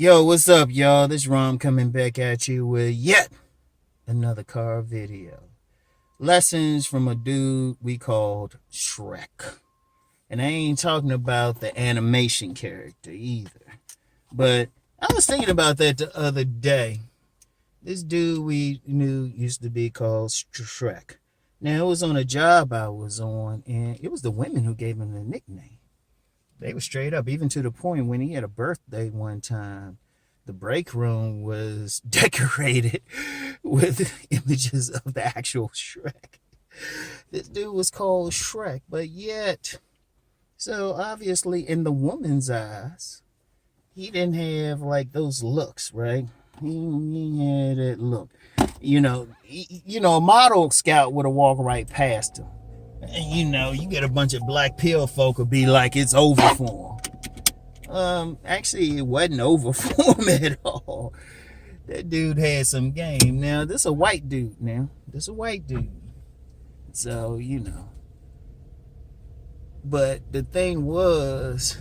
Yo, what's up, y'all? This Rom coming back at you with yet another car video. Lessons from a dude we called Shrek. And I ain't talking about the animation character either. But I was thinking about that the other day. This dude we knew used to be called Shrek. Now, it was on a job I was on, and it was the women who gave him the nickname. They were straight up, even to the point when he had a birthday one time, the break room was decorated with images of the actual Shrek. This dude was called Shrek, but yet, so obviously in the woman's eyes, he didn't have like those looks, right? He had that look. A model scout would have walked right past him. And you get a bunch of black pill folk would be like, it's over for him. Actually, it wasn't over for him at all. That dude had some game. Now, this a white dude So, But the thing was,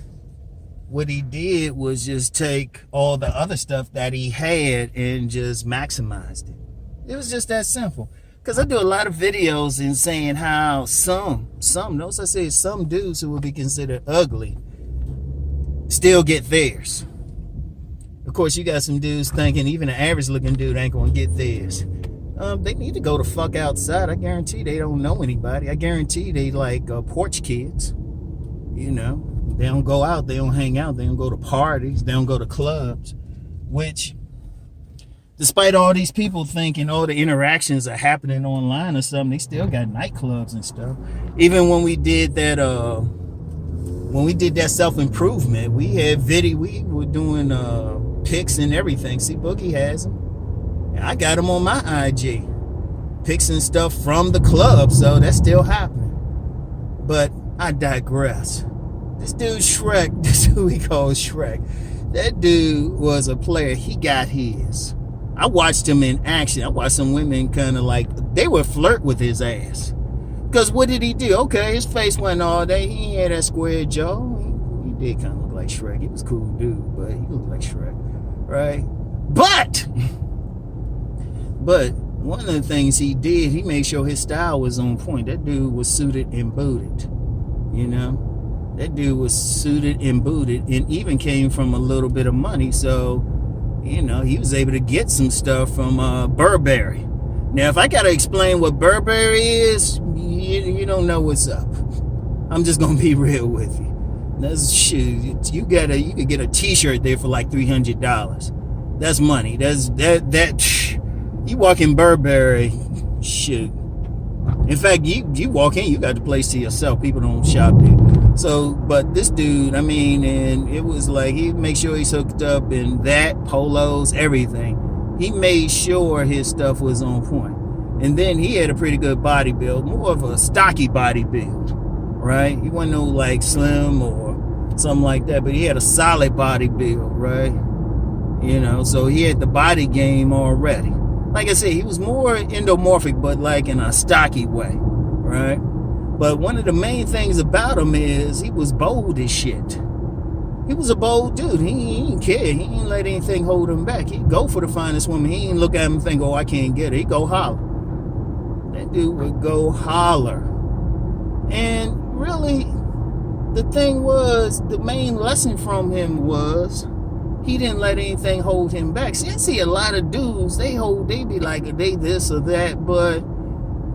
what he did was just take all the other stuff that he had and just maximized it. It was just that simple. Because I do a lot of videos in saying how notice I say some dudes who would be considered ugly still get theirs. Of course, you got some dudes thinking even an average looking dude ain't gonna get theirs. They need to go the fuck outside. I guarantee they don't know anybody. I guarantee they like porch kids. They don't go out, they don't hang out, they don't go to parties, they don't go to clubs, which, despite all these people thinking all the interactions are happening online or something, they still got nightclubs and stuff. Even when we did that self-improvement, we had video, we were doing pics and everything. See, Boogie has them. And I got them on my IG. Pics and stuff from the club, so that's still happening. But I digress. This dude Shrek, this is who he calls Shrek. That dude was a player. He got his. I watched him in action. I watched some women kind of like, they would flirt with his ass. Because what did he do? Okay, his face wasn't all day. He had that square jaw. He did kind of look like Shrek. He was a cool dude, but he looked like Shrek, right? But one of the things he did, he made sure his style was on point. That dude was suited and booted, That dude was suited and booted and even came from a little bit of money. So, he was able to get some stuff from Burberry. Now, if I got to explain what Burberry is, you don't know what's up. I'm just going to be real with you. That's shoes. You could get a t-shirt there for like $300. That's money. You walk in Burberry, shoot. In fact, you walk in, you got the place to yourself. People don't shop there. So, but this dude, and it was like, he made sure he's hooked up in that, polos, everything. He made sure his stuff was on point. And then he had a pretty good body build, more of a stocky body build, right? He wasn't no like slim or something like that, but he had a solid body build, right? So he had the body game already. Like I said, he was more endomorphic, but like in a stocky way, right? But one of the main things about him is he was bold as shit. He was a bold dude. He didn't care. He didn't let anything hold him back. He'd go for the finest woman. He didn't look at him and think, oh, I can't get her. He'd go holler. That dude would go holler. And really, the thing was, the main lesson from him was, he didn't let anything hold him back. See, I see a lot of dudes, they be like, they this or that, but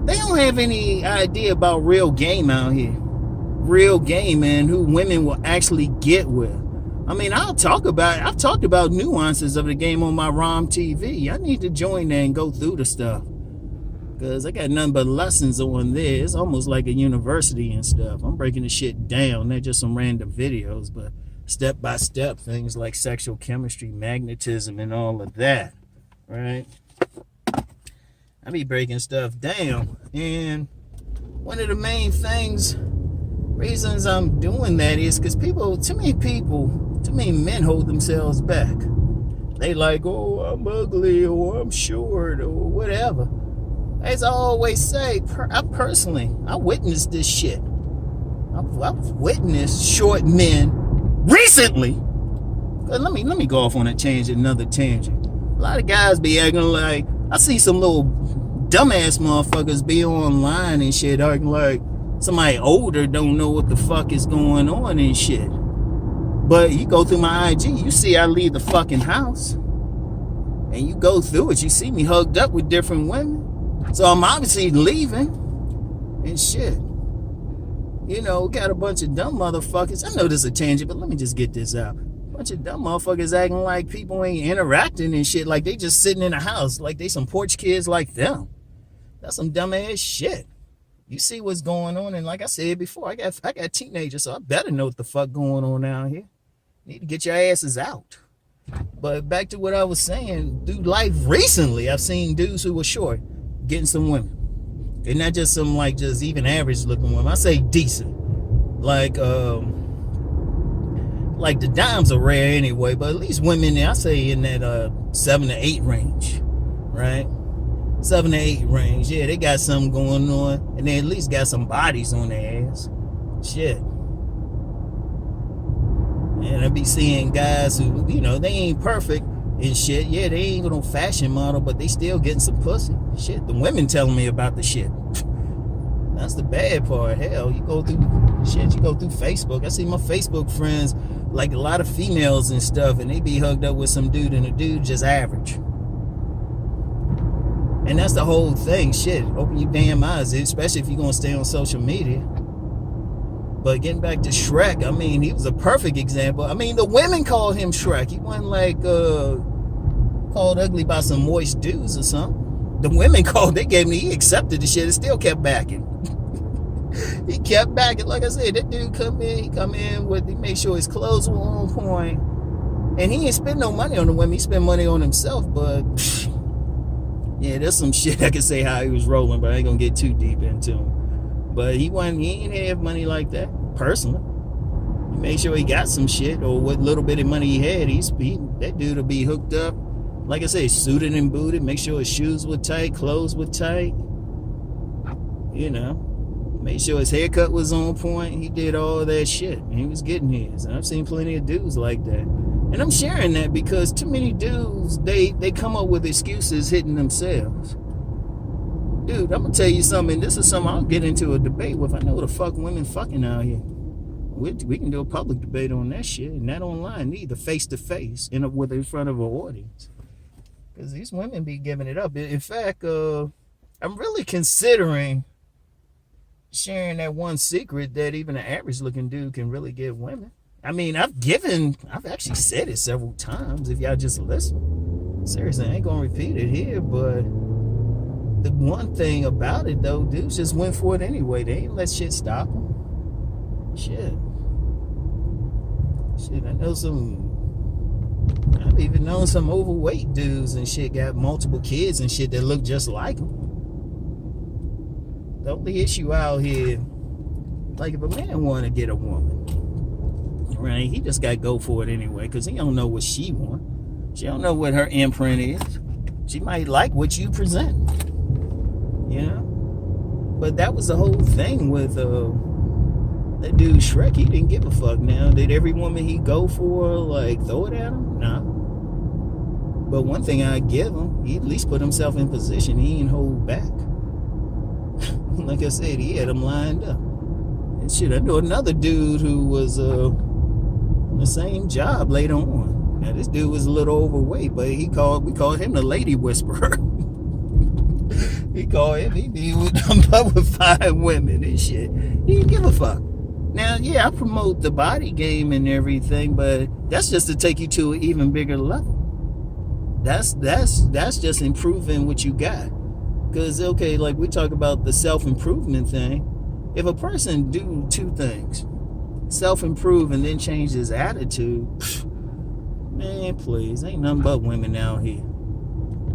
they don't have any idea about real game out here. Real game and who women will actually get with. I've talked about nuances of the game on my Rom TV. I need to join there and go through the stuff. Because I got nothing but lessons on there. It's almost like a university and stuff. I'm breaking the shit down. They're just some random videos, but step by step, things like sexual chemistry, magnetism, and all of that, right? I be breaking stuff down, and one of the main reasons I'm doing that is because too many men hold themselves back. They like, oh, I'm ugly, or I'm short, or whatever. As I always say, I witnessed this shit. I've witnessed short men recently Let me go off on a tangent, another tangent. A lot of guys be acting like, I see some little dumbass motherfuckers be online and shit acting like somebody older don't know what the fuck is going on and shit. But you go through my IG, you see I leave the fucking house, and you go through it, you see me hugged up with different women. So I'm obviously leaving and shit. You know, got a bunch of dumb motherfuckers. I know this is a tangent, but let me just get this out. Bunch of dumb motherfuckers acting like people ain't interacting and shit, like they just sitting in the house, like they some porch kids like them. That's some dumb ass shit. You see what's going on, and like I said before, I got teenagers, so I better know what the fuck going on out here. Need to get your asses out. But back to what I was saying, through life recently, I've seen dudes who were short getting some women. And not just some like just even average looking women. I say decent. Like the dimes are rare anyway, but at least women, I say in that 7 to 8 range, right? 7 to 8 range. Yeah, they got something going on, and they at least got some bodies on their ass. Shit. And I be seeing guys who, you know, they ain't perfect and shit. Yeah, they ain't no fashion model, but they still getting some pussy. Shit, the women telling me about the shit. That's the bad part. Hell, you go through Facebook. I see my Facebook friends, like a lot of females and stuff, and they be hugged up with some dude, and the dude just average. And that's the whole thing. Shit, open your damn eyes, especially if you're gonna stay on social media. But getting back to Shrek, I mean, he was a perfect example. I mean, the women called him Shrek. He wasn't like called ugly by some moist dudes or something. The women he accepted the shit and still kept backing. He kept backing. Like I said, that dude he made sure his clothes were on point. And he ain't spend no money on the women. He spent money on himself, but yeah, there's some shit I can say how he was rolling, but I ain't gonna get too deep into him. But he ain't have money like that, personally. He made sure he got some shit, or what little bit of money he had, that dude will be hooked up. Like I say, suited and booted, make sure his shoes were tight, clothes were tight. You know, make sure his haircut was on point. He did all that shit, and he was getting his. And I've seen plenty of dudes like that. And I'm sharing that because too many dudes, they come up with excuses hitting themselves. Dude, I'm gonna tell you something. This is something I'll get into a debate with. I know the fuck women fucking out here. We can do a public debate on that shit, and not online either, face to face, in front of an audience. Because these women be giving it up. In fact, I'm really considering sharing that one secret that even an average looking dude can really get women. I mean, I've actually said it several times. If y'all just listen, seriously, I ain't gonna repeat it here, but. The one thing about it, though, dudes just went for it anyway. They ain't let shit stop them. Shit, I've even known some overweight dudes and shit got multiple kids and shit that look just like them. The only issue out here, like if a man want to get a woman, right, he just got to go for it anyway, because he don't know what she want. She don't know what her imprint is. She might like what you present. You know, but that was the whole thing with that dude Shrek. He didn't give a fuck. Now, did every woman he go for like throw it at him? No. But one thing I give him, he at least put himself in position. He ain't hold back. Like I said, he had him lined up. And shit, I know another dude who was on the same job later on. Now this dude was a little overweight, but we called him the lady whisperer. He called him, he be with 5 women and shit. He didn't give a fuck. Now, yeah, I promote the body game and everything, but that's just to take you to an even bigger level. That's just improving what you got. Because, okay, like we talk about the self-improvement thing. If a person do 2 things, self-improve and then change his attitude, man, please, ain't nothing but women out here.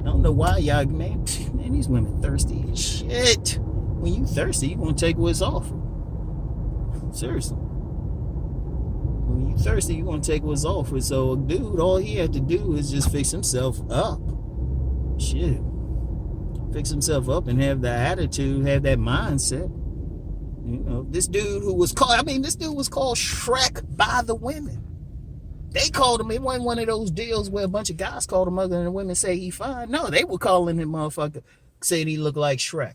I don't know why y'all, man, these women thirsty as shit. When you thirsty, you want to take what's offered. Seriously. When you thirsty, you want to take what's offered. So, dude, all he had to do is just fix himself up. Shit. Fix himself up and have the attitude, have that mindset. You know, this dude was called Shrek by the women. They called him. It wasn't one of those deals where a bunch of guys called him other than the women say he fine. No, they were calling him motherfucker, said he looked like Shrek.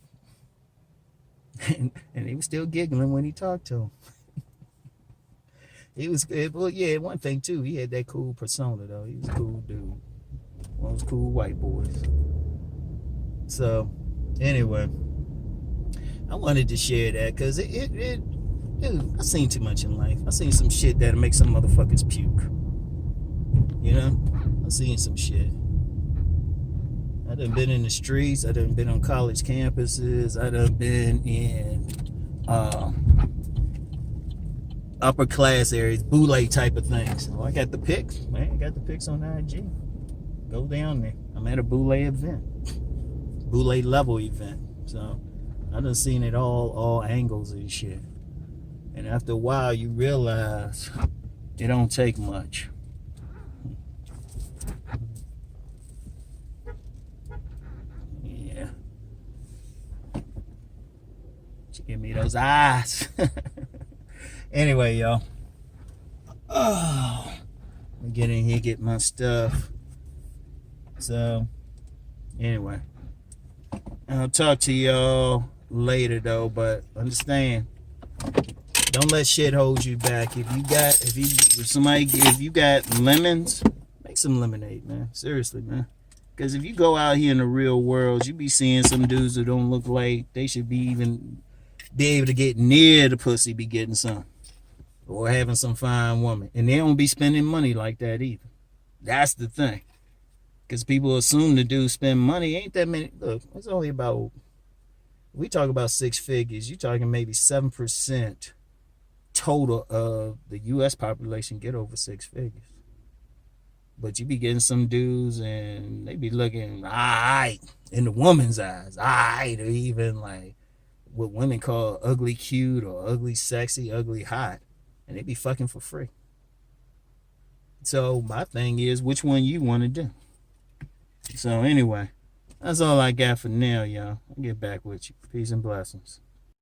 And he was still giggling when he talked to him. He was, well, yeah, one thing too, he had that cool persona though. He was a cool dude. One of those cool white boys. So, anyway, I wanted to share that because dude, I've seen too much in life. I've seen some shit that'll make some motherfuckers puke. You know? I've seen some shit. I done been in the streets. I done been on college campuses. I done been in upper class areas, boule type of things. So I got the pics, man. I got the pics on IG. Go down there. I'm at a boule event. Boule level event. So I done seen it all angles and shit. And after a while you realize it don't take much. Yeah. She give me those eyes. Anyway, y'all. Oh, let me get in here, get my stuff. So, anyway. I'll talk to y'all later though, but understand, don't let shit hold you back. If you got lemons, make some lemonade, man. Seriously, man. Because if you go out here in the real world, you be seeing some dudes who don't look like they should be able to get near the pussy, be getting some. Or having some fine woman. And they don't be spending money like that either. That's the thing. Because people assume the dudes spend money. Ain't that many. Look, it's only about, we talk about 6 figures. You talking maybe 7% total of the U.S. population get over 6 figures. But you be getting some dudes and they be looking alright in the woman's eyes. Alright, or even like what women call ugly cute or ugly sexy, ugly hot. And they be fucking for free. So my thing is, which one you want to do? So anyway, that's all I got for now, y'all. I'll get back with you. Peace and blessings.